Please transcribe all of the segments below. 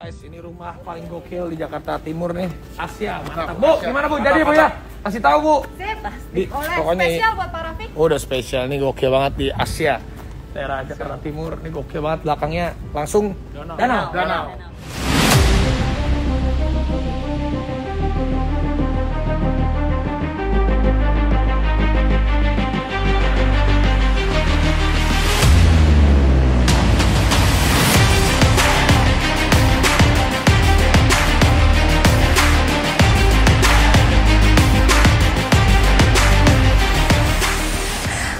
Guys, ini rumah paling gokil di Jakarta Timur nih. Asia, mantap. Bu, gimana Bu? Jadi Bu ya? Kasih tahu Bu. Sip, oleh pokoknya spesial buat Pak Rafiq. Oh, udah spesial nih, gokil banget di Asia. Daerah Jakarta Timur, ini gokil banget. Belakangnya langsung danau.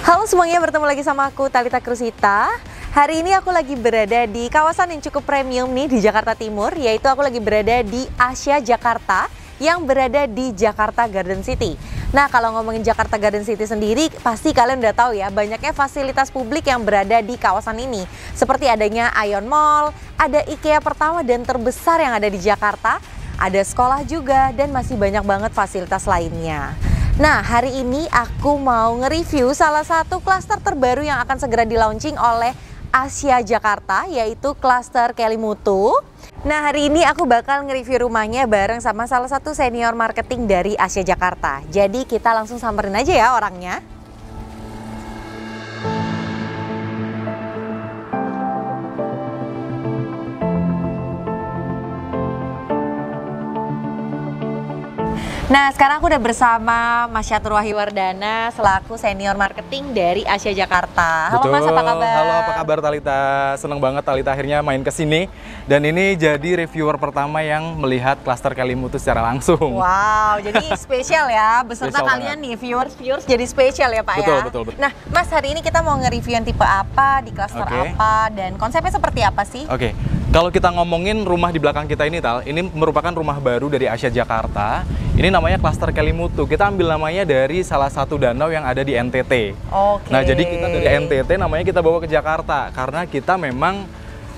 Halo semuanya, bertemu lagi sama aku Talitha Krusita. Hari ini aku lagi berada di kawasan yang cukup premium nih di Jakarta Timur, yaitu aku lagi berada di Asia Jakarta yang berada di Jakarta Garden City. Nah, kalau ngomongin Jakarta Garden City sendiri, pasti kalian udah tahu ya, banyaknya fasilitas publik yang berada di kawasan ini. Seperti adanya Ion Mall, ada IKEA pertama dan terbesar yang ada di Jakarta, ada sekolah juga, dan masih banyak banget fasilitas lainnya. Nah, hari ini aku mau nge-review salah satu klaster terbaru yang akan segera di-launching oleh Asia Jakarta, yaitu klaster Kelimutu. Nah, hari ini aku bakal nge-review rumahnya bareng sama salah satu senior marketing dari Asia Jakarta. Jadi kita langsung samperin aja ya orangnya. Nah, sekarang aku udah bersama Mas Syatur Wahiwardana selaku senior marketing dari Asia Jakarta. Halo Betul. Mas, apa kabar? Halo, apa kabar Talitha? Seneng banget Talitha akhirnya main ke sini. Dan ini jadi reviewer pertama yang melihat klaster Kelimutu secara langsung. Wow, jadi spesial ya. Beserta Spesial kalian nih, viewers jadi spesial ya Pak Betul, ya? betul. Nah, Mas, hari ini kita mau nge-review yang tipe apa, di klaster apa, dan konsepnya seperti apa sih? Oke. Kalau kita ngomongin rumah di belakang kita ini, Tal, ini merupakan rumah baru dari Asia Jakarta. Ini namanya klaster Kelimutu. Kita ambil namanya dari salah satu danau yang ada di NTT. Oke. Nah, jadi kita dari NTT namanya kita bawa ke Jakarta karena kita memang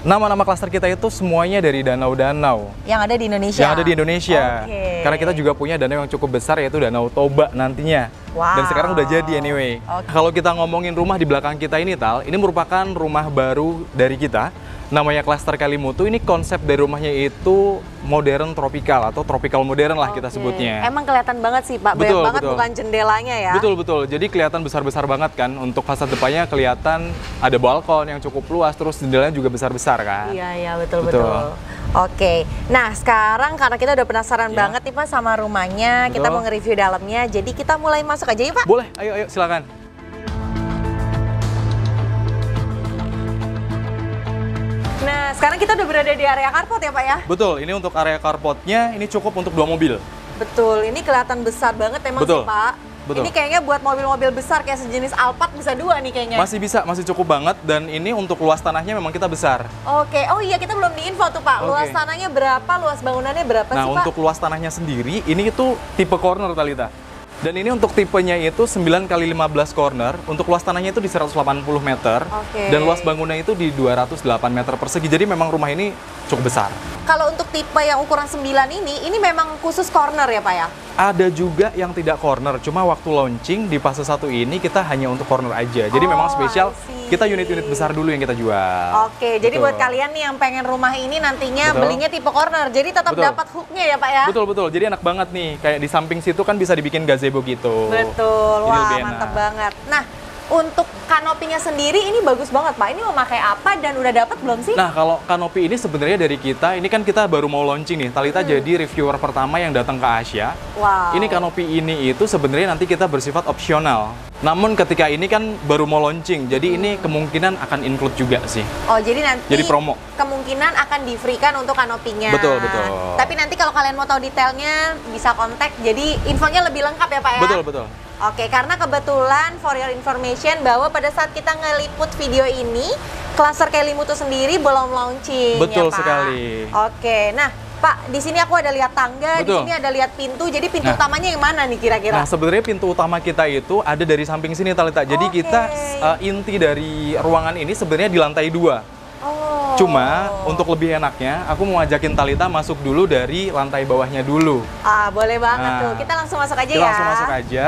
nama-nama klaster kita itu semuanya dari danau-danau Yang ada di Indonesia? Yang ada di Indonesia. Oke. Karena kita juga punya danau yang cukup besar, yaitu Danau Toba nantinya. Wow. Dan sekarang udah jadi anyway. Oke. Kalau kita ngomongin rumah di belakang kita ini, Tal, ini merupakan rumah baru dari kita. Namanya klaster Kelimutu. Ini konsep dari rumahnya itu modern tropical atau tropical modern lah kita sebutnya. Emang kelihatan banget sih Pak, Betul, banyak banget betul. bukan jendelanya ya? Betul. Jadi kelihatan besar-besar banget kan. Untuk fasad depannya kelihatan ada balkon yang cukup luas, terus jendelanya juga besar-besar kan. Iya, betul. Oke, nah sekarang karena kita udah penasaran banget nih Pak sama rumahnya, kita mau nge-review dalamnya, jadi kita mulai masuk aja ya Pak? Boleh, ayo silakan. Nah, sekarang kita udah berada di area carport ya Pak ya? Betul, ini untuk area carportnya ini cukup untuk 2 mobil. Betul, ini kelihatan besar banget emang Betul. sih Pak. Betul. Ini kayaknya buat mobil-mobil besar kayak sejenis Alphard bisa 2 nih kayaknya. Masih bisa, masih cukup banget, dan ini untuk luas tanahnya memang kita besar. Oke, oh iya kita belum diinfo tuh Pak, Oke. luas tanahnya berapa, luas bangunannya berapa Nah, sih Pak? untuk luas tanahnya sendiri, ini itu tipe corner Talitha. Dan ini untuk tipenya itu 9 x 15 corner, untuk luas tanahnya itu di 180 meter, Oke. dan luas bangunnya itu di 208 meter persegi, jadi memang rumah ini cukup besar. Kalau untuk tipe yang ukuran 9 ini memang khusus corner ya Pak ya? Ada juga yang tidak corner, cuma waktu launching di fase 1 ini kita hanya untuk corner aja. Jadi memang spesial, I see. kita unit-unit besar dulu yang kita jual. Oke, jadi Betul. buat kalian nih yang pengen rumah ini nantinya Betul. belinya tipe corner, jadi tetap Betul. dapat hooknya ya Pak ya? Betul, jadi enak banget nih, kayak di samping situ kan bisa dibikin gazebo gitu. Betul, Jadi wah lebih enak. mantap banget. Nah, untuk kanopinya sendiri ini bagus banget Pak, ini mau pakai apa dan udah dapat belum sih? Nah, kalau kanopi ini sebenarnya dari kita, ini kan kita baru mau launching nih. Talitha jadi reviewer pertama yang datang ke Asia. Wow. Ini kanopi ini itu sebenarnya nanti kita bersifat opsional. Namun ketika ini kan baru mau launching, jadi ini kemungkinan akan include juga sih. Oh, jadi nanti Jadi promo. kemungkinan akan di-free-kan untuk kanopinya. Betul. Tapi nanti kalau kalian mau tahu detailnya bisa kontak, jadi infonya lebih lengkap ya Pak ya? Betul. Oke, karena kebetulan for your information bahwa pada saat kita ngeliput video ini, klaster Kelimutu sendiri belum launching. Betul ya, Pak? sekali. Oke, nah Pak, di sini aku ada lihat tangga, di Betul. sini ada lihat pintu. Jadi pintu Nah. utamanya yang mana nih kira-kira? Nah, sebenarnya pintu utama kita itu ada dari samping sini, Talitha. Jadi Oke. kita inti dari ruangan ini sebenarnya di lantai 2. Oh. Cuma untuk lebih enaknya, aku mau ajakin Talitha masuk dulu dari lantai bawahnya dulu. Ah, boleh banget Nah, tuh. Kita langsung masuk aja Kita ya. langsung masuk aja.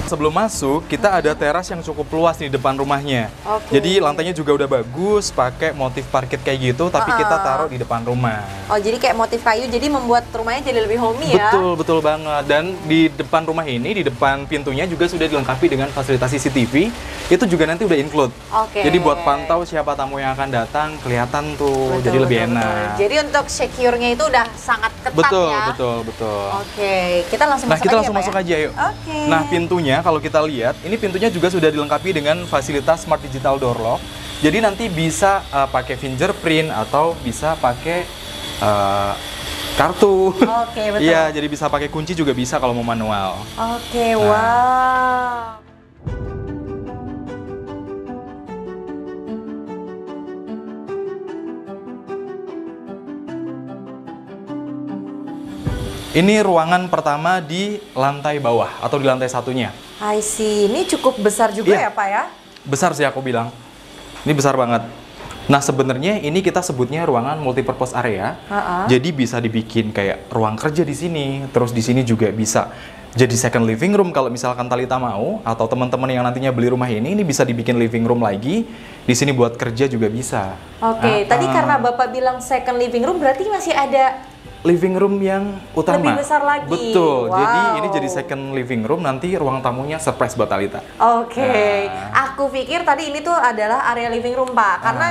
Sebelum masuk, kita ada teras yang cukup luas nih depan rumahnya. Oke. Jadi lantainya juga udah bagus, pakai motif parket kayak gitu, tapi kita taruh di depan rumah. Oh, jadi kayak motif kayu, jadi membuat rumahnya jadi lebih homey ya? Betul, betul banget. Dan di depan rumah ini, di depan pintunya juga sudah dilengkapi dengan fasilitas CCTV. Itu juga nanti udah include. Oke. Jadi buat pantau siapa tamu yang akan datang, kelihatan tuh, Betul, jadi lebih betul, enak. betul. Jadi untuk secure-nya itu udah sangat ketat Betul, ya? betul. Oke, kita langsung masuk Kita aja langsung Pak, masuk ya? aja yuk. Oke. Nah, pintunya kalau kita lihat, ini pintunya juga sudah dilengkapi dengan fasilitas Smart Digital Door Lock. Jadi nanti bisa pakai fingerprint atau bisa pakai kartu. Oke, betul. Iya, jadi bisa pakai kunci juga bisa kalau mau manual. Oke, wow. Ini ruangan pertama di lantai bawah atau di lantai satunya. I see. Ini cukup besar juga Iya. ya Pak ya? Besar sih aku bilang. Ini besar banget. Nah, sebenarnya ini kita sebutnya ruangan multipurpose area. Jadi bisa dibikin kayak ruang kerja di sini, terus di sini juga bisa jadi second living room kalau misalkan Talita mau, atau teman-teman yang nantinya beli rumah ini bisa dibikin living room lagi. Di sini buat kerja juga bisa. Oke, tadi karena Bapak bilang second living room berarti masih ada living room yang utama. lebih besar lagi. Betul. Wow. Jadi ini jadi second living room, nanti ruang tamunya surprise buat Talita. Oke, aku pikir tadi ini tuh adalah area living room Pak, karena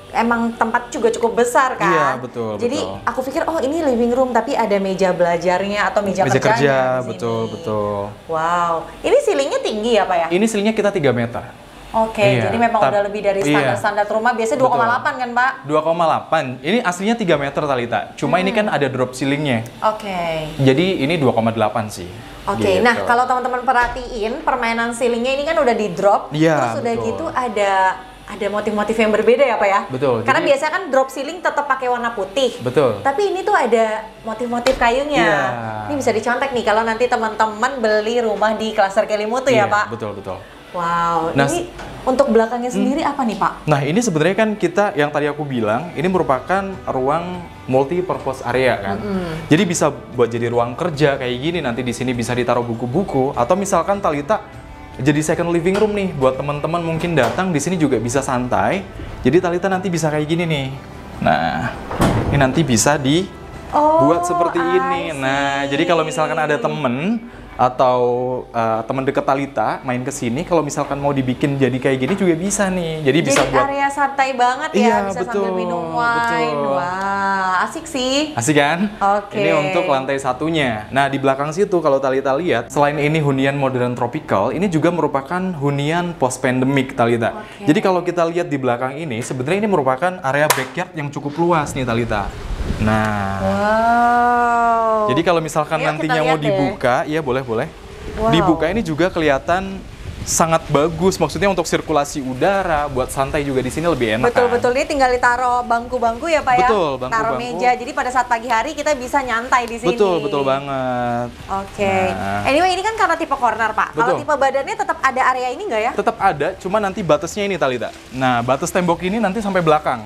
emang tempat juga cukup besar kan. Iya, betul. Jadi betul. aku pikir oh ini living room tapi ada meja belajarnya atau meja Meja kerjanya kerja, di sini. betul. Wow, ini ceilingnya tinggi ya Pak ya? Ini ceilingnya kita 3 meter. Oke, Iya, jadi memang udah lebih dari standar rumah. Biasanya 2,8 kan Pak? 2,8. Ini aslinya 3 meter Talita. Cuma ini kan ada drop ceilingnya. Oke. Jadi ini 2,8 sih. Oke, Gitu. nah kalau teman-teman perhatiin permainan ceilingnya ini kan udah di drop, Iya, terus udah betul. gitu ada motif-motif yang berbeda ya Pak ya? Betul, Karena jadi- biasanya kan drop ceiling tetap pakai warna putih. Betul. Tapi ini tuh ada motif-motif kayunya. Iya. Ini bisa dicontek nih kalau nanti teman-teman beli rumah di klaster Kelimutu ya Iya, Pak? betul. Wow, Nah, ini untuk belakangnya sendiri apa nih Pak? Nah, ini sebenarnya kan kita yang tadi aku bilang, ini merupakan ruang multi-purpose area kan. Jadi bisa buat jadi ruang kerja kayak gini, nanti di sini bisa ditaruh buku-buku, atau misalkan Talita jadi second living room nih buat teman-teman mungkin datang di sini juga bisa santai. Jadi Talita nanti bisa kayak gini nih. Nah, ini nanti bisa dibuat seperti ini. Nah, jadi kalau misalkan ada temen atau teman dekat Talita main ke sini, kalau misalkan mau dibikin jadi kayak gini juga bisa nih. Jadi bisa buat area santai banget ya, Iya, bisa sambil betul, minum wine. betul. Wah, asik sih. asik kan? Oke. Ini untuk lantai satunya. Nah, di belakang situ kalau Talita lihat, selain ini hunian modern tropical, ini juga merupakan hunian post pandemic Talita. Oke. Jadi kalau kita lihat di belakang ini, sebenarnya ini merupakan area backyard yang cukup luas nih Talita. Nah, Wow. jadi kalau misalkan Yuk, nantinya kita mau lihat deh. dibuka, iya boleh. Wow. Dibuka ini juga kelihatan sangat bagus. Maksudnya untuk sirkulasi udara, buat santai juga di sini lebih enak. kan? Betul-betul, ini tinggal ditaruh bangku-bangku ya Pak ya? Betul, bangku-bangku. Taruh meja, jadi pada saat pagi hari kita bisa nyantai di sini. Betul banget. Oke. Nah. Anyway, ini kan karena tipe corner Pak. Kalau Betul. tipe badannya tetap ada area ini nggak ya? Tetap ada, cuma nanti batasnya ini Talita. Nah, batas tembok ini nanti sampai belakang.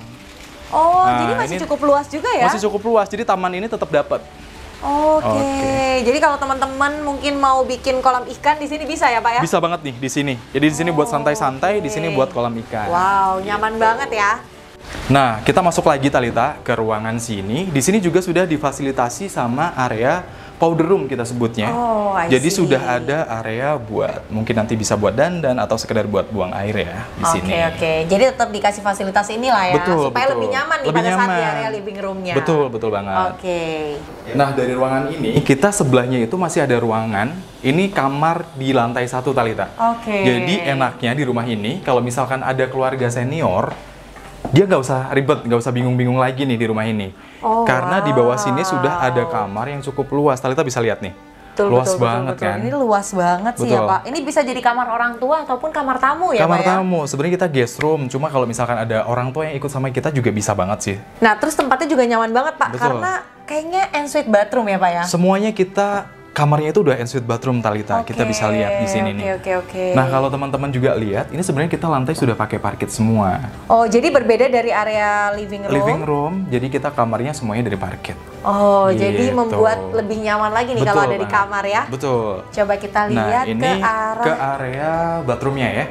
Oh, Nah, jadi masih ini cukup luas juga ya? Masih cukup luas, jadi taman ini tetap dapat. Oke. Oke. Jadi kalau teman-teman mungkin mau bikin kolam ikan di sini bisa ya Pak ya? Bisa banget nih di sini. Jadi di sini buat santai-santai, di sini buat kolam ikan. Wow, nyaman banget ya. Nah, kita masuk lagi Talita ke ruangan sini. Di sini juga sudah difasilitasi sama area powder room kita sebutnya. Oh, I Jadi see. sudah ada area buat mungkin nanti bisa buat dandan atau sekedar buat buang air ya di sini. Oke. Jadi tetap dikasih fasilitas inilah ya, Betul, supaya betul. lebih nyaman nih Lebih pada saat di nyaman. area living room-nya. Betul banget. Oke. Nah, dari ruangan ini kita sebelahnya itu masih ada ruangan. Ini kamar di lantai 1 Talita. Oke. Jadi enaknya di rumah ini kalau misalkan ada keluarga senior, dia nggak usah ribet, nggak usah bingung-bingung lagi nih di rumah ini. Oh, Karena di bawah sini wow. sudah ada kamar yang cukup luas. Talita bisa lihat nih. Luas banget kan. Ini luas banget sih ya Betul. Pak. Ini bisa jadi kamar orang tua ataupun kamar tamu ya Kamar Pak ya? tamu, sebenarnya kita guest room. Cuma kalau misalkan ada orang tua yang ikut sama kita juga bisa banget sih. Nah terus tempatnya juga nyaman banget Pak. Betul. Karena kayaknya ensuite bathroom ya Pak ya? Semuanya kita kamarnya itu udah ensuite bathroom Talita. Kita bisa lihat di sini nih. Oke. Nah, kalau teman-teman juga lihat, ini sebenarnya kita lantai sudah pakai parket semua. Oh, jadi berbeda dari area living room? Living room, jadi kita kamarnya semuanya dari parket. Oh, Gitu. jadi membuat lebih nyaman lagi nih kalau ada di banget. kamar ya? Betul. Coba kita lihat Nah, ini ke ke area bathroomnya ya.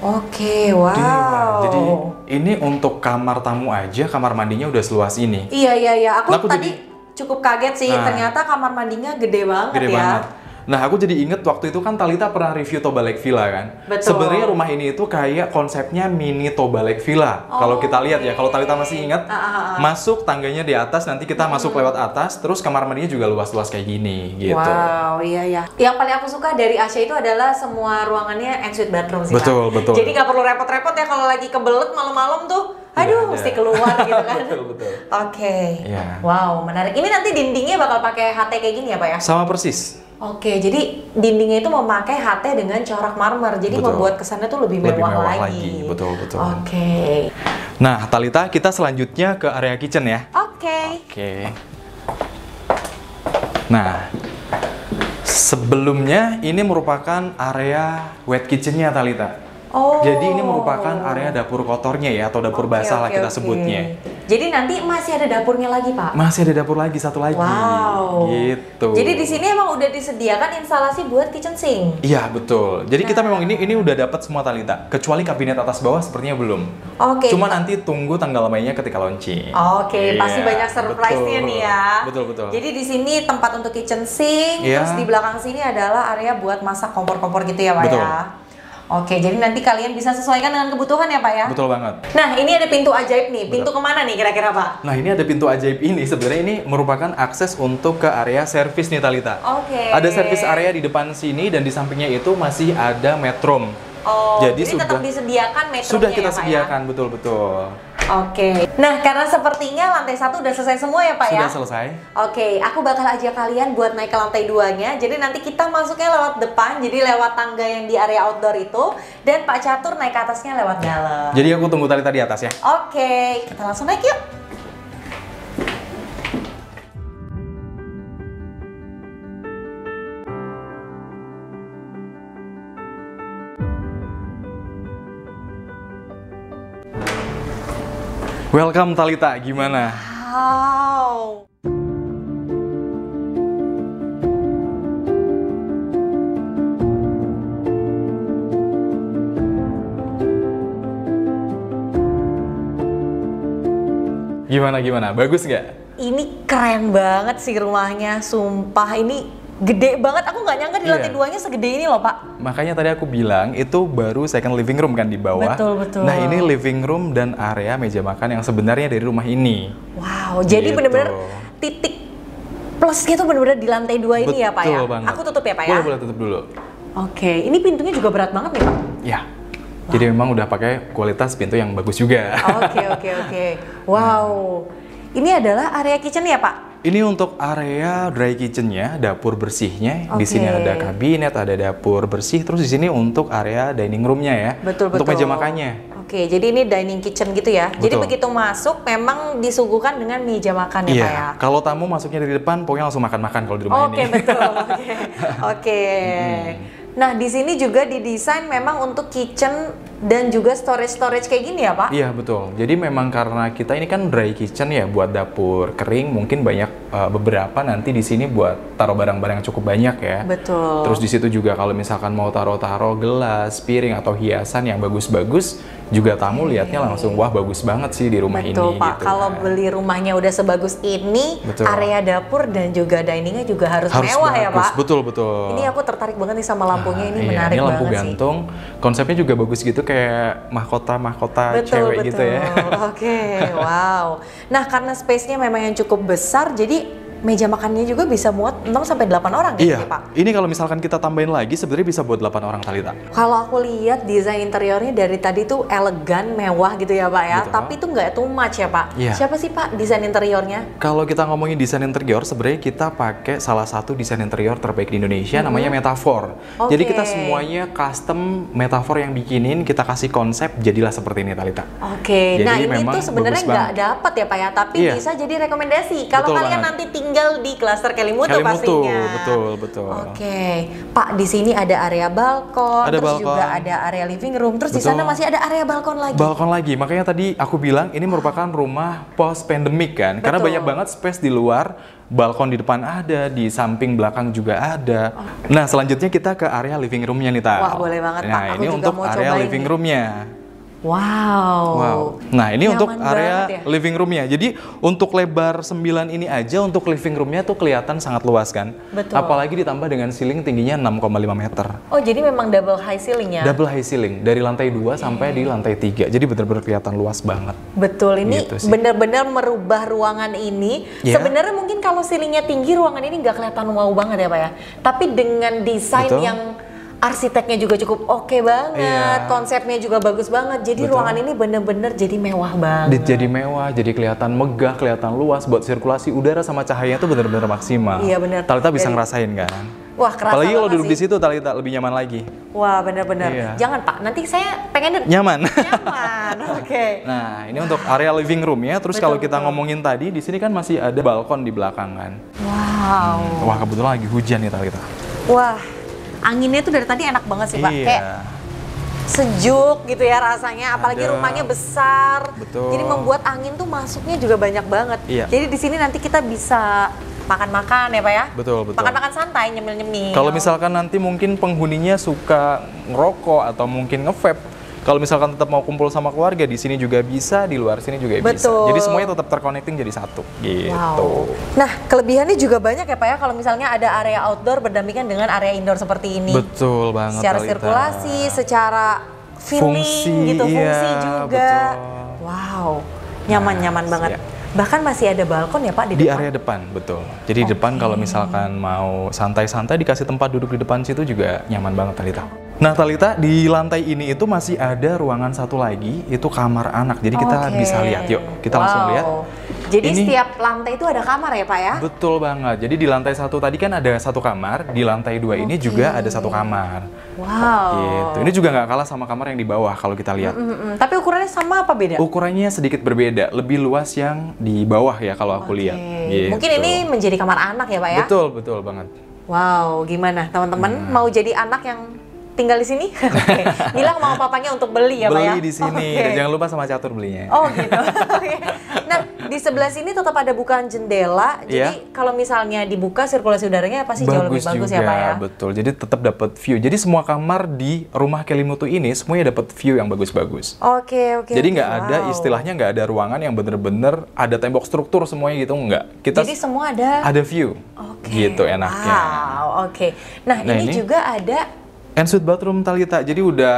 Oke, wow. Jadi ini untuk kamar tamu aja, kamar mandinya udah seluas ini. Iya. Aku Nah, aku tadi cukup kaget sih, Nah. ternyata kamar mandinya gede banget Gede ya. banget. Nah, aku jadi inget waktu itu kan Talita pernah review Toba Lake Villa kan. Betul. Sebenarnya rumah ini itu kayak konsepnya mini Toba Lake Villa. Kalau kita lihat ya, kalau Talita masih ingat, masuk tangganya di atas, nanti kita masuk lewat atas, terus kamar mandinya juga luas-luas kayak gini gitu. Wow, iya. Yang paling aku suka dari Asia itu adalah semua ruangannya ensuite bathroom sih, Betul, Kak. betul. Jadi nggak perlu repot-repot ya kalau lagi kebelet malam-malam tuh. Aduh, Iya, mesti iya. keluar gitu kan. Betul. Oke. Iya. Wow, menarik. Ini nanti dindingnya bakal pakai HT kayak gini ya, Pak ya? Sama persis. Oke, jadi dindingnya itu memakai HT dengan corak marmer. Jadi Betul. membuat kesannya tuh lebih mewah lagi. Betul. Oke. Nah, Talita, kita selanjutnya ke area kitchen ya. Oke. Oke. Nah, sebelumnya ini merupakan area wet kitchen-nya Talita. Oh. Jadi ini merupakan area dapur kotornya ya, atau dapur basah lah kita sebutnya. Jadi nanti masih ada dapurnya lagi, Pak? Masih ada dapur lagi, satu lagi. Wow. Gitu. Jadi di sini emang udah disediakan instalasi buat kitchen sink. Iya, betul. Jadi kita memang ini udah dapat semua Talita, kecuali kabinet atas bawah sepertinya belum. Oke. Cuma nanti tunggu tanggal mainnya ketika launching. Oke, pasti Iya, banyak surprise-nya betul. nih ya. Betul. Jadi di sini tempat untuk kitchen sink, Iya. terus di belakang sini adalah area buat masak kompor-kompor gitu ya, Pak Betul. ya. Oke, jadi nanti kalian bisa sesuaikan dengan kebutuhan ya, Pak ya. Betul banget. Nah, ini ada pintu ajaib nih. Pintu kemana nih kira-kira, Pak? Nah, ini ada pintu ajaib ini. Sebenarnya ini merupakan akses untuk ke area servis nih Talita. Oke. Ada servis area di depan sini dan di sampingnya itu masih ada metrum. Oh, Jadi tetap sudah- disediakan metronya Sudah kita ya, Pak ya? sediakan, betul. Oke. Nah, karena sepertinya lantai 1 udah selesai semua ya, Pak ya? Sudah selesai. Oke, aku bakal ajak kalian buat naik ke lantai 2-nya. Jadi nanti kita masuknya lewat depan, jadi lewat tangga yang di area outdoor itu. Dan Pak Catur naik ke atasnya lewat dalam. Jadi aku tunggu Talita di atas ya. Oke, kita langsung naik yuk. Welcome Talita, gimana? Wow. Gimana? Bagus nggak? Ini keren banget sih rumahnya, sumpah. Ini gede banget, aku nggak nyangka di lantai Iya. 2-nya segede ini loh, Pak. Makanya tadi aku bilang itu baru second living room kan di bawah. Betul. Nah, ini living room dan area meja makan yang sebenarnya dari rumah ini. Wow, jadi Gitu. bener-bener titik plusnya tuh bener-bener di lantai 2 ini ya, Pak ya? Betul banget. Aku tutup ya, Pak ya? Boleh tutup dulu. Oke, ini pintunya juga berat banget nih, Pak. Ya. Jadi memang udah pakai kualitas pintu yang bagus juga. Oke. Wow. Ini adalah area kitchen ya, Pak? Ini untuk area dry kitchen-nya, dapur bersihnya. Di sini Oke. ada kabinet, ada dapur bersih. Terus di sini untuk area dining room-nya ya. Betul. Untuk meja makannya. Oke, jadi ini dining kitchen gitu ya. Jadi Betul. begitu masuk memang disuguhkan dengan meja makan ya, Iya. Pak ya? Kalau tamu masuknya dari depan, pokoknya langsung makan-makan kalau di rumah Oke, ini. betul. Oke. Nah, di sini juga didesain memang untuk kitchen dan juga storage kayak gini ya, Pak? Iya, betul. Jadi memang karena kita ini kan dry kitchen ya, buat dapur kering, mungkin banyak beberapa nanti di sini buat taruh barang-barang yang cukup banyak ya. Betul. Terus di situ juga kalau misalkan mau taruh-taruh gelas, piring atau hiasan yang bagus-bagus, juga tamu lihatnya langsung wah bagus banget sih di rumah ini. Betul, Pak. gitu Kalau kan. beli rumahnya udah sebagus ini, Betul. area dapur dan juga diningnya juga harus mewah ya, bagus. Pak? Betul. Ini aku tertarik banget nih sama lampunya, ini Iya, menarik ini lampu banget sih. gantung, konsepnya juga bagus gitu kayak mahkota cewek gitu ya. Oke, wow. Nah, karena space-nya memang yang cukup besar, jadi meja makannya juga bisa muat 6 sampai 8 orang gitu Iya, ya, Pak. ini kalau misalkan kita tambahin lagi sebenarnya bisa buat 8 orang Talita. Kalau aku lihat desain interiornya dari tadi tuh elegan, mewah gitu ya, Pak ya. Betul. Tapi itu nggak too much ya, Pak. Iya. Siapa sih, Pak, desain interiornya? Kalau kita ngomongin desain interior, sebenarnya kita pakai salah satu desain interior terbaik di Indonesia, namanya Metafor. Oke. Jadi kita semuanya custom Metafor yang bikinin, kita kasih konsep, jadilah seperti ini Talita. Oke, Jadi nah ini memang tuh sebenarnya bagus nggak banget. dapat ya, Pak ya, tapi Iya. bisa jadi rekomendasi. Kalau Betul kalian banget. nanti tinggal tinggal di klaster Kelimutu pastinya. Betul. Oke, Pak, di sini ada area balkon, Ada terus balkon. juga ada area living room, terus di Betul. sana masih ada area balkon lagi. Balkon lagi, makanya tadi aku bilang ini merupakan rumah post pandemic kan, karena Betul. banyak banget space di luar, balkon di depan ada, di samping belakang juga ada. Nah selanjutnya kita ke area living roomnya nih Tal. Wah, boleh banget, Pak. Nah Aku ini juga untuk mau area cobain living nih. roomnya. Wow. Nah ini Nyaman untuk banget area ya. living roomnya. Jadi untuk lebar 9 ini aja untuk living roomnya tuh kelihatan sangat luas kan. Betul. Apalagi ditambah dengan ceiling tingginya 6,5 meter. Oh, jadi memang double high ceiling ya? Double high ceiling dari lantai 2 sampai di lantai 3. Jadi benar-benar kelihatan luas banget. Betul, ini Gitu sih. benar-benar merubah ruangan ini. Ya. Sebenarnya mungkin kalau ceilingnya tinggi, ruangan ini nggak kelihatan wow banget ya Pak ya. Tapi dengan desain Betul. yang arsiteknya juga cukup oke banget, Iya. konsepnya juga bagus banget. Jadi Betul. ruangan ini benar-benar jadi mewah banget. Jadi mewah, jadi kelihatan megah, kelihatan luas. Buat sirkulasi udara sama cahayanya tuh benar-benar maksimal. Iya, benar. Talita bisa Dari- ngerasain kan? Wah, kerasa Apalagi kalau banget duduk sih. di situ Talita lebih nyaman lagi. Wah, benar-benar. Iya. Jangan Pak, nanti saya pengen Nyaman. nyaman. Oke. Nah, ini untuk area living room ya. Terus Betul, kalau kita betul. ngomongin tadi, di sini kan masih ada balkon di belakang kan. Wow. Wah, kebetulan lagi hujan nih Talita. Wah, anginnya tuh dari tadi enak banget sih Pak. Iya. Kayak sejuk gitu ya rasanya, apalagi Ada. rumahnya besar. Betul. Jadi membuat angin tuh masuknya juga banyak banget. Iya. Jadi di sini nanti kita bisa makan-makan ya Pak ya. Betul. Makan-makan santai, nyemil-nyemil. Kalau misalkan nanti mungkin penghuninya suka ngerokok atau mungkin nge-vape, kalau misalkan tetap mau kumpul sama keluarga, di sini juga bisa, di luar sini juga bisa. Betul. Jadi semuanya tetap terconnecting jadi satu. Gitu. Wow. Nah, kelebihannya juga banyak ya Pak ya kalau misalnya ada area outdoor berdampingan dengan area indoor seperti ini. Betul banget. Secara Talita. sirkulasi, secara feeling Fungsi, gitu, iya, fungsi juga. betul. Wow, nyaman-nyaman Nah, banget. siap. Bahkan masih ada balkon ya Pak di Di depan? area depan, betul. Jadi di depan kalau misalkan mau santai-santai dikasih tempat duduk di depan situ juga nyaman banget Talita. Nah Talita, di lantai ini itu masih ada ruangan satu lagi, itu kamar anak. Jadi kita Oke. bisa lihat, yuk kita langsung Wow. lihat. Jadi Ini- setiap lantai itu ada kamar ya Pak ya? Betul banget. Jadi di lantai 1 tadi kan ada satu kamar, di lantai 2 ini juga ada satu kamar. Wow. Gitu. Ini juga nggak kalah sama kamar yang di bawah kalau kita lihat. Tapi ukurannya sama apa beda? Ukurannya sedikit berbeda, lebih luas yang di bawah ya kalau aku lihat. Gitu. Mungkin ini menjadi kamar anak ya Pak ya? Betul banget. Wow, gimana teman-teman Hmm. mau jadi anak yang tinggal di sini? Oke. Bilang sama papanya untuk beli ya Pak ya? Beli di sini. Oke. Dan jangan lupa sama catur belinya. Oh gitu. Oke. Nah, di sebelah sini tetap ada bukaan jendela. Jadi Iya. kalau misalnya dibuka sirkulasi udaranya pasti jauh lebih bagus juga, ya Pak ya. betul. Jadi tetap dapat view. Jadi semua kamar di rumah Kelimutu ini semuanya dapat view yang bagus-bagus. Oke. Jadi nggak oke, ada wow. istilahnya nggak ada ruangan yang bener-bener ada tembok struktur semuanya gitu nggak. Kita Jadi semua ada. ada view. Oke. Gitu enaknya. Wow, oke. Nah, Nah, ini ini- juga ada. Ensuite bathroom Talita. Jadi udah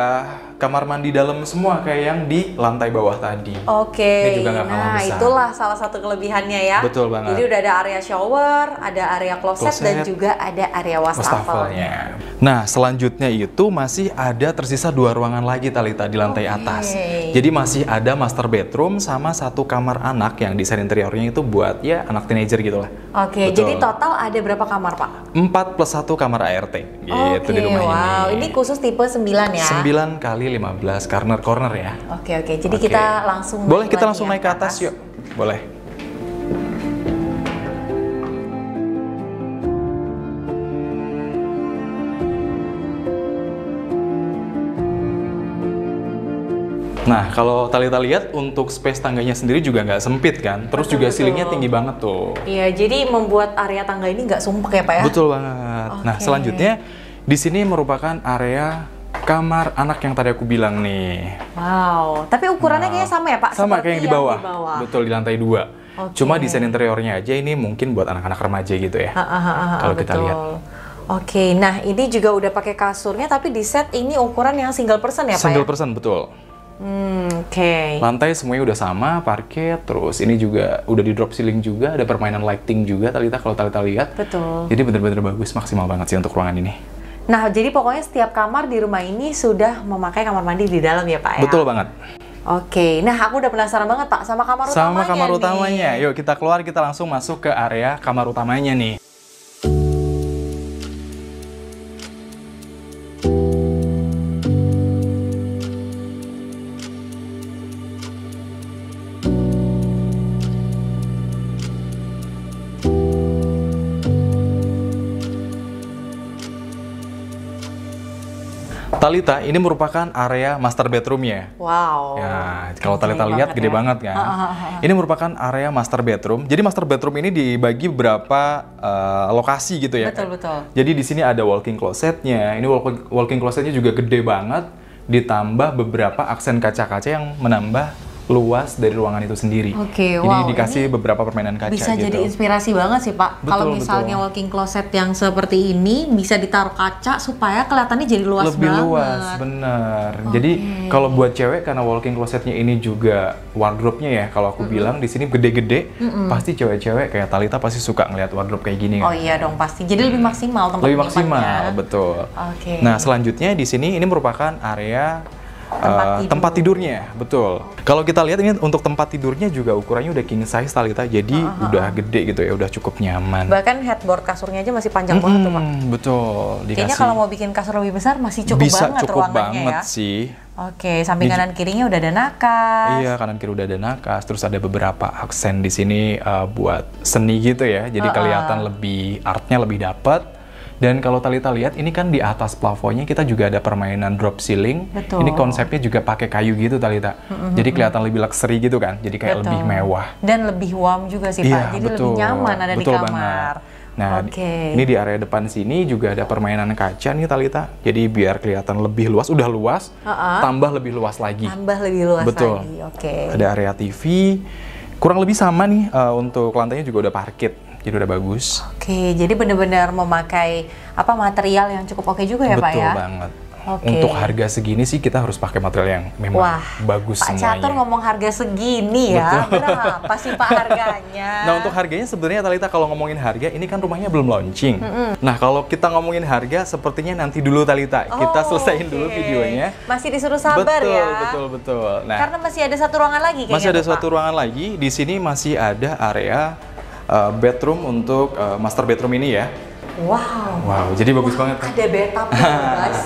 kamar mandi dalam semua kayak yang di lantai bawah tadi. Oke. Ini juga nggak kalah Nah, besar. itulah salah satu kelebihannya ya. Betul banget. Jadi udah ada area shower, ada area closet, dan Closet. juga ada area wastafelnya. Wastafelnya. Nah, selanjutnya itu masih ada tersisa 2 ruangan lagi Talita di lantai Oke. atas. Jadi masih ada master bedroom sama satu kamar anak yang desain interiornya itu buat ya anak teenager gitu lah. Oke, Betul. jadi total ada berapa kamar, Pak? 4 plus 1 kamar ART gitu di rumah wow. Ini khusus tipe 9 ya? 9 kali 15 corner ya. Oke. Jadi Oke. kita langsung Boleh naik kita lagi langsung ya naik ke atas yuk. Boleh. Nah, kalau Talita lihat untuk space tangganya sendiri juga nggak sempit kan. Terus juga Betul. ceilingnya tinggi banget tuh. Iya, jadi membuat area tangga ini nggak sumpek ya, Pak ya? Betul banget. Nah, Oke. selanjutnya di sini merupakan area kamar anak yang tadi aku bilang nih. Wow, tapi ukurannya kayaknya sama ya, Pak? Sama Seperti kayak yang di bawah. bawah. Betul, di lantai 2. Oke. Cuma desain interiornya aja ini mungkin buat anak-anak remaja gitu ya. Kalau kita betul. lihat. Oke, nah ini juga udah pakai kasurnya, tapi di set ini ukuran yang single person ya, Pak Single ya? person, betul. Oke. Lantai semuanya udah sama, parket, terus ini juga udah di drop ceiling juga, ada permainan lighting juga Talita kalau Talita lihat. Betul. Jadi bener-bener bagus, maksimal banget sih untuk ruangan ini. Nah, jadi pokoknya setiap kamar di rumah ini sudah memakai kamar mandi di dalam ya, Pak ya? Betul banget. Oke, nah aku udah penasaran banget, Pak, sama kamar utamanya Sama kamar nih. utamanya. Yuk kita keluar, kita langsung masuk ke area kamar utamanya nih. Talita, ini merupakan area master bedroomnya. Wow. Ya, kalau Gede Talita lihat banget gede ya. banget kan. Ini merupakan area master bedroom. Jadi master bedroom ini dibagi beberapa lokasi gitu ya. Betul, betul. Jadi di sini ada walk-in closetnya. Ini walk-in closetnya juga gede banget. Ditambah beberapa aksen kaca-kaca yang menambah luas dari ruangan itu sendiri. Oke, Jadi wow, dikasih beberapa permainan kaca Bisa gitu. jadi inspirasi banget sih Pak. Betul, Kalau misalnya betul. walk-in closet yang seperti ini bisa ditaruh kaca supaya kelihatannya jadi luas Lebih banget. luas, bener. Jadi kalau buat cewek karena walk-in closetnya ini juga wardrobe-nya ya, kalau aku bilang di sini gede-gede, pasti cewek-cewek kayak Talita pasti suka ngeliat wardrobe kayak gini Oh kan. iya dong pasti. Jadi lebih maksimal tempat Lebih menyimpannya. maksimal, betul. Oke. Nah, selanjutnya di sini ini merupakan area Tempat tidur. tidurnya, betul. Kalau kita lihat ini untuk tempat tidurnya juga ukurannya udah king size Talita, jadi udah gede gitu ya, udah cukup nyaman. Bahkan headboard kasurnya aja masih panjang banget tuh Pak. Betul. Kayaknya kalau mau bikin kasur lebih besar masih cukup bisa banget cukup ruangannya banget ya. sih. Oke, samping kanan kirinya udah ada nakas. Iya, kanan kiri udah ada nakas, terus ada beberapa aksen di sini buat seni gitu ya. Jadi kelihatan lebih artnya lebih dapat. Dan kalau Talita lihat ini kan di atas plafonnya kita juga ada permainan drop ceiling. Betul. Ini konsepnya juga pakai kayu gitu Talita. Jadi kelihatan lebih luxury gitu kan. Jadi kayak Betul. lebih mewah. Dan lebih warm juga sih Iya, Pak. Jadi lebih nyaman ada betul di kamar. banget. Nah, Oke. ini di area depan sini juga ada permainan kaca nih Talita. Jadi biar kelihatan lebih luas, udah luas, tambah lebih luas lagi. Tambah lebih luas Betul. lagi. Oke. Ada area TV. Kurang lebih sama nih untuk lantainya juga udah parket. Jadi udah bagus. Oke, jadi benar-benar memakai material yang cukup oke juga ya Pak Betul ya? banget. Oke. Untuk harga segini sih kita harus pakai material yang memang Wah, bagus Pak semuanya. Catur ngomong harga segini ya, berapa sih Pak harganya? Nah, untuk harganya sebenarnya Talita kalau ngomongin harga, ini kan rumahnya belum launching. Nah, kalau kita ngomongin harga sepertinya nanti dulu Talita. Kita selesaiin dulu videonya. Masih disuruh sabar betul, ya? Betul. Nah, Karena masih ada satu ruangan lagi kayaknya masih ada tuh, Pak. suatu ruangan lagi. Di sini masih ada area bedroom untuk master bedroom ini ya. Wow. Wow, jadi bagus banget kan? Ada bathtub guys.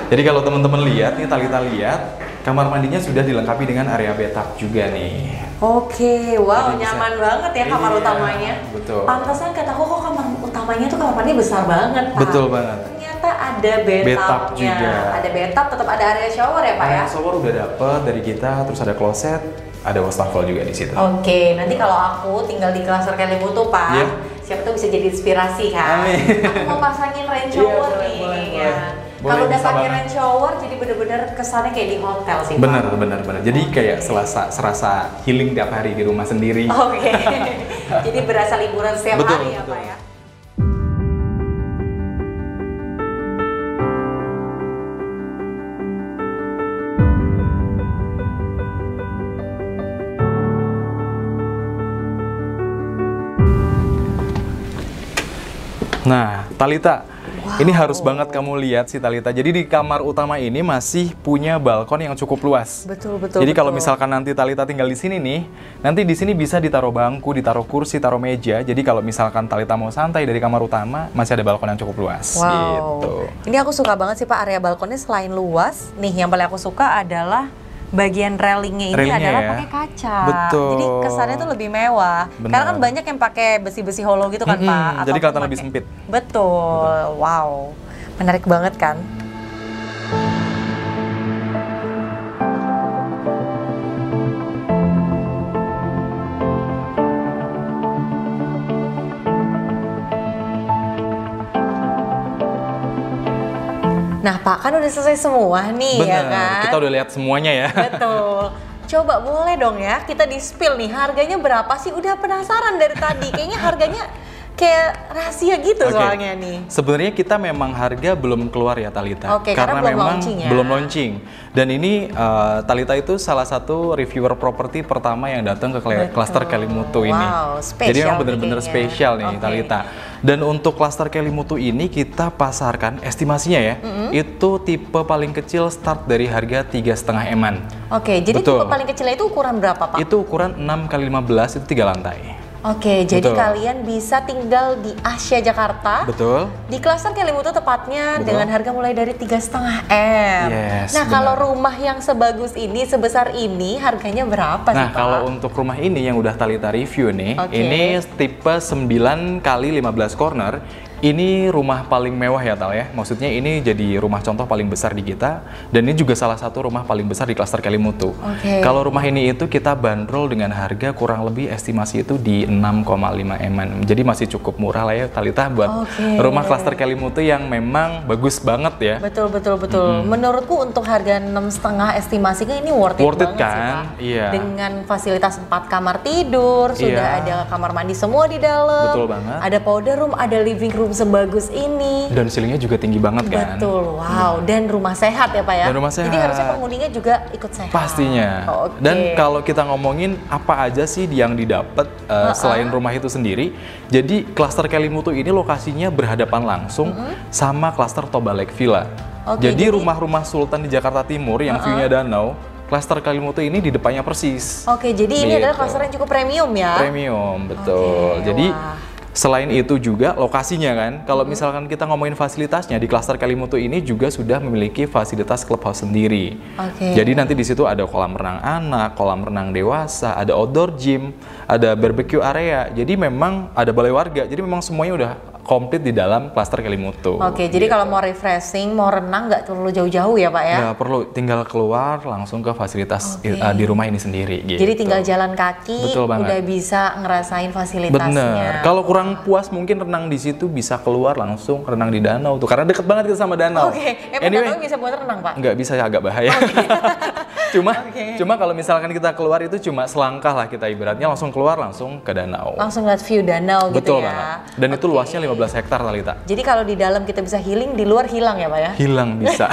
Jadi kalau teman-teman lihat nih, Talita lihat, kamar mandinya sudah dilengkapi dengan area bathtub juga nih. Oke, wow, Jadi bisa- nyaman banget ya kamar Iya, utamanya. betul. Pantesan kataku kok kamar utamanya tuh kamar mandinya besar banget, Pak. Betul banget. Ternyata ada Bathtub bathtubnya. juga. Ada bathtub, tetap ada area shower ya, Pak ya? Area shower udah dapet dari kita, terus ada kloset, ada wastafel juga di situ. Oke, nanti kalau aku tinggal di Cluster Kelimutu, Pak, Iya. siapa tuh bisa jadi inspirasi kan? Amin. Aku mau pasangin rain Iya, shower boleh, nih. boleh, Ya. boleh. Boleh, Kalau udah bisa pakai banget. rain shower, jadi bener-bener kesannya kayak di hotel sih, Pak. Bener. Jadi kayak serasa healing tiap hari di rumah sendiri. Oke, jadi berasa liburan setiap Betul, hari ya, betul. Pak ya? Nah, Talita, ini harus banget kamu lihat sih Talita. Jadi di kamar utama ini masih punya balkon yang cukup luas. Betul. Jadi kalau misalkan nanti Talita tinggal di sini nih, nanti di sini bisa ditaruh bangku, ditaruh kursi, taruh meja. Jadi kalau misalkan Talita mau santai dari kamar utama, masih ada balkon yang cukup luas. Wow. Gitu. Ini aku suka banget sih Pak, area balkonnya selain luas, nih yang paling aku suka adalah bagian railingnya ini Railingnya adalah ya. pakai kaca. Betul. Jadi kesannya tuh lebih mewah. Benar. Karena kan banyak yang pakai besi-besi hollow gitu kan Pak. jadi Ataupun kelihatan lebih pakai- sempit. Betul. Wow. Menarik banget kan? Nah Pak, kan udah selesai semua nih ya Bener, kan? kita udah lihat semuanya ya. Betul. Coba boleh dong ya, kita di-spill nih harganya berapa sih? Udah penasaran dari tadi, kayaknya harganya kayak rahasia gitu Oke. soalnya nih. Sebenarnya kita memang harga belum keluar ya Talita. Oke, karena belum memang launching ya. belum launching. Dan ini Talita itu salah satu reviewer properti pertama yang datang ke Betul. Cluster Kelimutu ini. Wow, spesial Jadi memang nih benar-benar kayaknya. spesial nih Oke. Talita. Dan untuk Cluster Kelimutu ini kita pasarkan estimasinya ya, itu tipe paling kecil start dari harga 3,5 M-an. Oke, jadi Betul. tipe paling kecilnya itu ukuran berapa Pak? Itu ukuran 6x15 itu 3 lantai. Oke, jadi Betul. kalian bisa tinggal di Asia Jakarta. Betul. Di Cluster Kelimutu tepatnya Betul. dengan harga mulai dari 3,5 M. Yes, nah, benar. kalau rumah yang sebagus ini, sebesar ini, harganya berapa sih Nah, Pak? kalau untuk rumah ini yang udah Talita review nih, Oke. ini tipe 9x15 corner, Ini rumah paling mewah ya Tal ya. Maksudnya ini jadi rumah contoh paling besar di kita, dan ini juga salah satu rumah paling besar di klaster Kelimutu. Kalau rumah ini itu kita bandrol dengan harga kurang lebih estimasi itu di 6,5 M. Jadi masih cukup murah lah ya Talita buat rumah klaster Kelimutu yang memang bagus banget ya. Betul. Menurutku untuk harga 6,5 estimasinya ini worth it banget kan? sih Pak. Iya. Dengan fasilitas 4 kamar tidur, sudah ada kamar mandi semua di dalam. Betul banget. Ada powder room, ada living room sebagus ini. Dan ceilingnya juga tinggi banget kan? Betul, wow. Dan rumah sehat ya Pak ya? Dan rumah sehat. Jadi harusnya penghuninya juga ikut sehat. Pastinya. Dan kalau kita ngomongin apa aja sih yang didapat selain rumah itu sendiri, jadi klaster Kelimutu ini lokasinya berhadapan langsung sama klaster Toba Lake Villa. Jadi rumah-rumah sultan di Jakarta Timur yang view-nya danau, klaster Kelimutu ini di depannya persis. Jadi ini adalah klaster yang cukup premium ya? Premium, betul. Jadi selain itu juga lokasinya kan, kalau misalkan kita ngomongin fasilitasnya, di klaster Kelimutu ini juga sudah memiliki fasilitas clubhouse sendiri. Jadi nanti di situ ada kolam renang anak, kolam renang dewasa, ada outdoor gym, ada barbecue area. Jadi memang ada balai warga. Jadi memang semuanya udah komplit di dalam klaster Kelimutu. Jadi kalau mau refreshing, mau renang nggak perlu jauh-jauh ya Pak ya? Nggak perlu, tinggal keluar langsung ke fasilitas di rumah ini sendiri. Gitu. Jadi tinggal jalan kaki, udah bisa ngerasain fasilitasnya. Bener. Kalau kurang puas mungkin renang di situ bisa keluar langsung renang di danau tuh, karena deket banget kita sama danau. Danau bisa buat renang Pak? Nggak bisa, agak bahaya. Cuma kalau misalkan kita keluar itu cuma selangkah lah kita ibaratnya, langsung keluar langsung ke danau. Langsung lihat view danau gitu ya? Betul banget. Dan itu luasnya 15 hektar Talita. Jadi kalau di dalam kita bisa healing, di luar hilang ya Pak ya? Hilang bisa.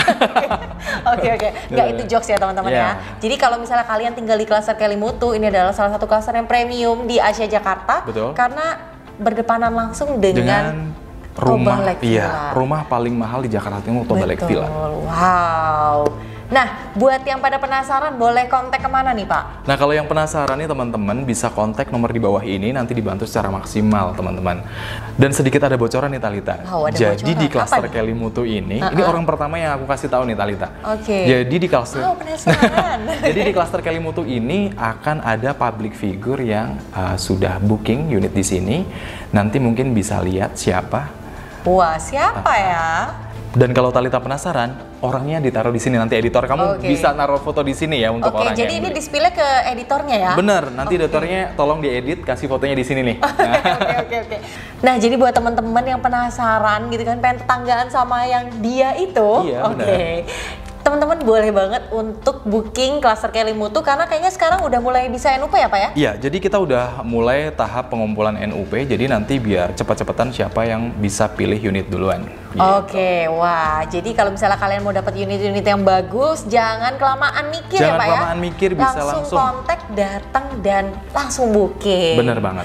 Nggak itu jokes ya teman-teman ya. Jadi kalau misalnya kalian tinggal di klaster Kelimutu, ini adalah salah satu klaster yang premium di Asia Jakarta. Karena berdepanan langsung dengan rumah rumah paling mahal di Jakarta Timur, Toba Lake Villa. Wow. Nah, buat yang pada penasaran, boleh kontak kemana nih Pak? Nah, kalau yang penasaran nih teman-teman, bisa kontak nomor di bawah ini, nanti dibantu secara maksimal teman-teman. Dan sedikit ada bocoran nih Talita. Jadi di klaster Kelimutu ini orang pertama yang aku kasih tahu nih Talita. Jadi di klaster jadi di klaster Kelimutu ini akan ada public figure yang sudah booking unit di sini. Nanti mungkin bisa lihat siapa. Wah, siapa ya? Dan kalau Talita penasaran, orangnya ditaruh di sini. Nanti editor kamu bisa naruh foto di sini ya untuk orangnya. Jadi ini display ke editornya ya? Bener, nanti editornya tolong diedit, kasih fotonya di sini nih. Nah, jadi buat teman-teman yang penasaran gitu kan, pengen tetanggaan sama yang dia itu, teman-teman boleh banget untuk booking klaster Kelimutu karena kayaknya sekarang udah mulai bisa NUP ya Pak ya? Iya, jadi kita udah mulai tahap pengumpulan NUP, jadi nanti biar cepat-cepatan siapa yang bisa pilih unit duluan. Wah, jadi kalau misalnya kalian mau dapat unit-unit yang bagus, jangan kelamaan mikir ya Pak ya? Jangan kelamaan mikir, bisa langsung kontak, datang dan langsung booking. Bener banget.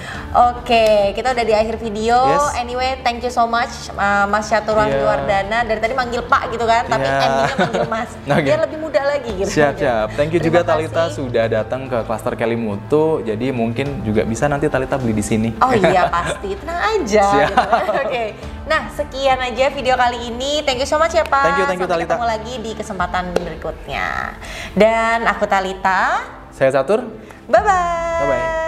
Kita udah di akhir video. Anyway, thank you so much Mas Catur Wardana. Dari tadi manggil Pak gitu kan, tapi endingnya manggil Mas. Biar lebih mudah lagi gitu. Siap. Thank you juga Talita sudah datang ke klaster Kelimutu. Jadi mungkin juga bisa nanti Talita beli di sini. Oh iya pasti, tenang aja. Gitu. Nah, sekian aja video kali ini. Thank you so much ya Pak. Thank you Sampai Talita. ketemu lagi di kesempatan berikutnya. Dan aku Talita. Saya Catur. Bye-bye. Bye-bye.